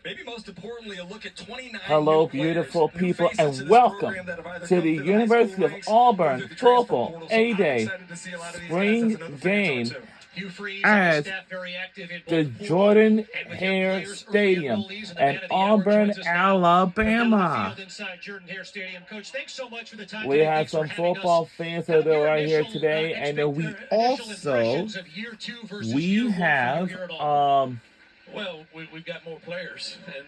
maybe most importantly, a look at 29 Hello, new players, beautiful new people, faces to and this welcome program that have either to come the through the high school University of ranks or Auburn through the transfer Football portal. So I'm A-Day excited to see a lot of these guys, as I spring know the fans are game too. Hugh Freeze and his at staff very active in the both the portal Jordan and with young Hare players, early Stadium enrollees, and the in man of the hour Auburn, joins us now from down the Alabama. field inside Jordan Hare Stadium. Coach, thanks so much for the time We today. have Thanks for some having us. football fans Kind that of your are right here initial today, and then initial impressions of year 2 versus year 1 for you here at Auburn. Well, we've got more players, and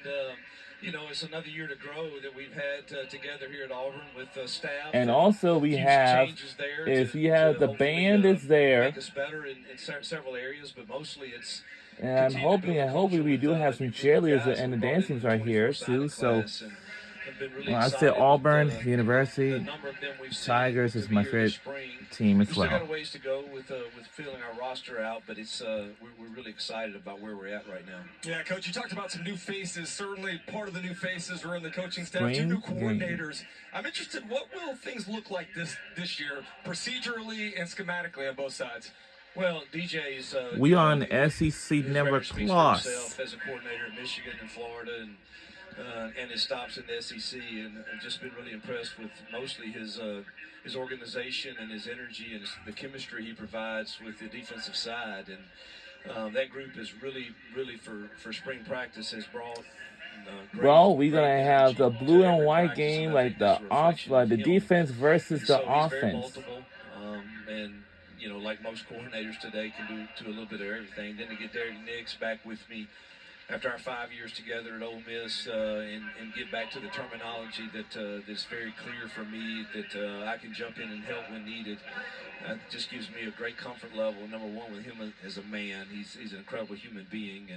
it's another year to grow that we've had together here at Auburn with staff. And also we have the band is there. Make us better in several areas, but mostly it's. And hopefully we do have some cheerleaders and the dance teams right here too. So I say Auburn University Tigers is my favorite team as We still got a well. ways to go with filling our roster out, but it's we're really excited about where we're at right now. Yeah, Coach, you talked about some new faces. Certainly, part of the new faces are in the coaching staff. 2 new coordinators. I'm interested. What will things look like this year, procedurally and schematically on both sides? Well, DJ's we are on SEC Network Plus as a coordinator in Michigan and Florida, and his stops in the SEC, and I've just been really impressed with mostly his organization and his energy and the chemistry he provides with the defensive side, and that group is really for spring practice has brought. We're gonna have the blue and white game, like the defense versus the offense. And like most coordinators today, can do a little bit of everything. Then to get Derek Nix back with me after our 5 years together at Ole Miss, and get back to the terminology that's very clear for me, that I can jump in and help when needed. Just gives me a great comfort level. Number one, with him as a man, he's an incredible human being,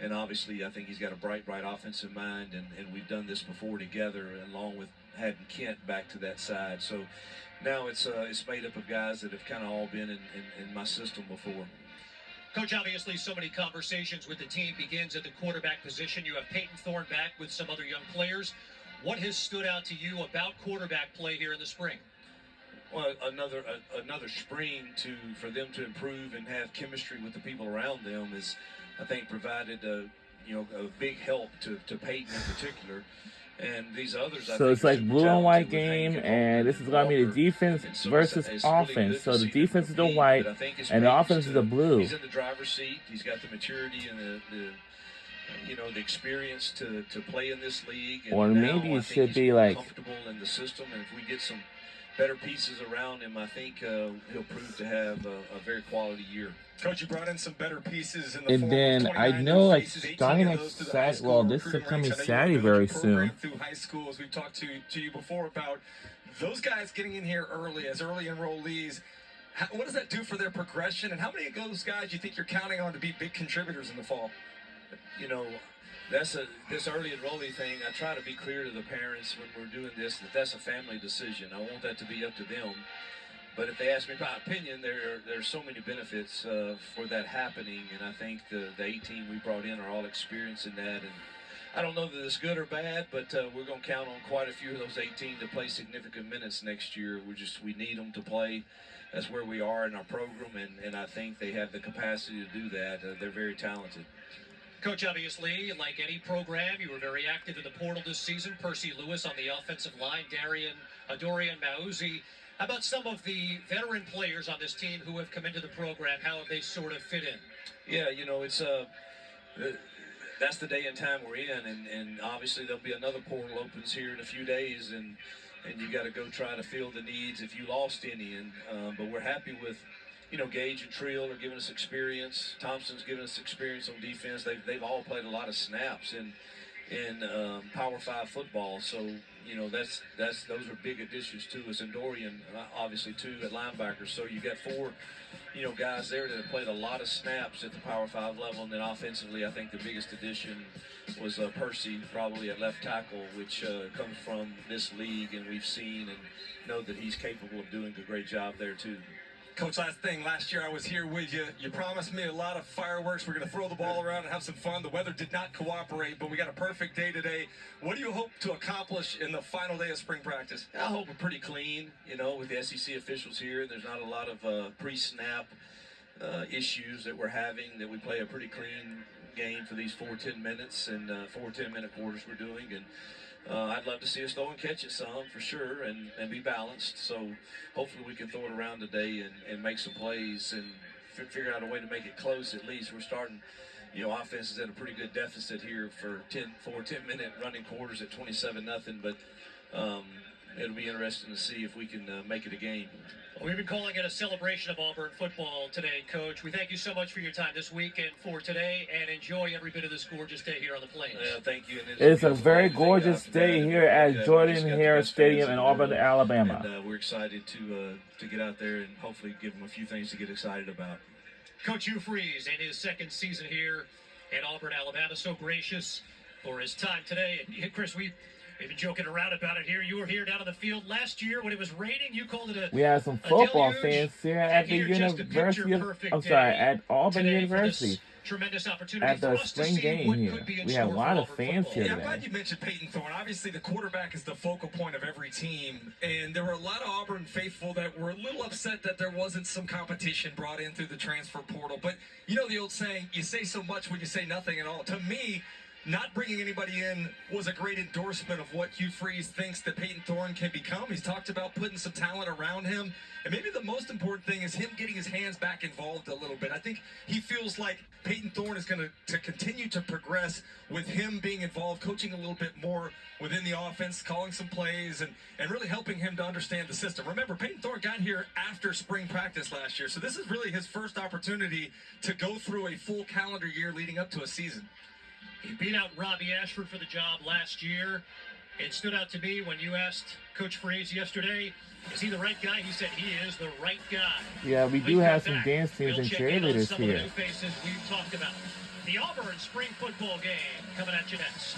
and obviously I think he's got a bright offensive mind, and we've done this before together, along with having Kent back to that side. So now it's made up of guys that have kind of all been in my system before. Coach, obviously so many conversations with the team begins at the quarterback position. You have Peyton Thorne back with some other young players. What has stood out to you about quarterback play here in the spring? Well, another spring for them to improve and have chemistry with the people around them is, I think, provided a big help to Peyton in particular. And these others, so it's like blue and white game, and this is going to be the defense versus offense. So the defense is the white, and the offense is the blue. He's in the driver's seat. He's got the maturity and the experience to play in this league. And or maybe it should be like comfortable in the system. And if we get some better pieces around him, I think he'll prove to have a very quality year. Coach, you brought in some better pieces in the and then I know like starting next Saturday, well, this is coming Saturday very soon. Through high school, as we've talked to you before about those guys getting in here early as early enrollees. What does that do for their progression, and how many of those guys do you think you're counting on to be big contributors in the fall? This early enrollee thing, I try to be clear to the parents when we're doing this that's a family decision. I want that to be up to them. But if they ask me my opinion, there's so many benefits for that happening, and I think the 18 we brought in are all experienced in that. And I don't know that it's good or bad, but we're going to count on quite a few of those 18 to play significant minutes next year. We need them to play. That's where we are in our program, and I think they have the capacity to do that. They're very talented. Coach, obviously, like any program, you were very active in the portal this season. Percy Lewis on the offensive line, Dorian Mauzzi. How about some of the veteran players on this team who have come into the program? How have they sort of fit in? Yeah, it's that's the day and time we're in, and obviously there'll be another portal opens here in a few days, and you got to go try to fill the needs if you lost any. And but we're happy with. Gage and Trill are giving us experience. Thompson's giving us experience on defense. They've all played a lot of snaps in Power 5 football. So those are big additions to us. And Dorian, obviously, too, at linebacker. So you got 4 guys there that have played a lot of snaps at the Power 5 level. And then offensively, I think the biggest addition was Percy, probably at left tackle, which comes from this league, and we've seen and know that he's capable of doing a great job there too. Coach, last year I was here with you. You promised me a lot of fireworks. We're going to throw the ball around and have some fun. The weather did not cooperate, but we got a perfect day today. What do you hope to accomplish in the final day of spring practice? I hope we're pretty clean, with the SEC officials here. There's not a lot of pre-snap issues that we're having, that we play a pretty clean game for these 4 10 minutes and 4 10-minute quarters we're doing. And I'd love to see us throw and catch it some for sure and be balanced. So hopefully we can throw it around today and make some plays and figure out a way to make it close at least. We're starting, offense is at a pretty good deficit here for 4 10-minute running quarters at 27-0, but it'll be interesting to see if we can make it a game. Well, we've been calling it a celebration of Auburn football today, Coach. We thank you so much for your time this week and for today, and enjoy every bit of this gorgeous day here on the Plains. Thank you. And it's a very gorgeous day here at Jordan Hare Stadium in Auburn, Alabama. And we're excited to get out there and hopefully give them a few things to get excited about. Coach Hugh Freeze in his second season here in Auburn, Alabama, so gracious for his time today. And Chris, we've been joking around about it here. You were here down on the field last year when it was raining. You called it we had some football fans here at the University at Auburn University. Tremendous opportunity at the spring game here. We had a lot of fans here today. I'm glad you mentioned Peyton Thorne. Obviously, the quarterback is the focal point of every team, and there were a lot of Auburn faithful that were a little upset that there wasn't some competition brought in through the transfer portal. But you know the old saying, you say so much when you say nothing at all. To me, not bringing anybody in was a great endorsement of what Hugh Freeze thinks that Peyton Thorne can become. He's talked about putting some talent around him. And maybe the most important thing is him getting his hands back involved a little bit. I think he feels like Peyton Thorne is going to continue to progress with him being involved, coaching a little bit more within the offense, calling some plays, and really helping him to understand the system. Remember, Peyton Thorne got here after spring practice last year, so this is really his first opportunity to go through a full calendar year leading up to a season. He beat out Robbie Ashford for the job last year. It stood out to me when you asked Coach Freeze yesterday, is he the right guy? He said he is the right guy. Yeah, we do have some dance teams and cheerleaders here. We've talked about the Auburn spring football game coming at you next.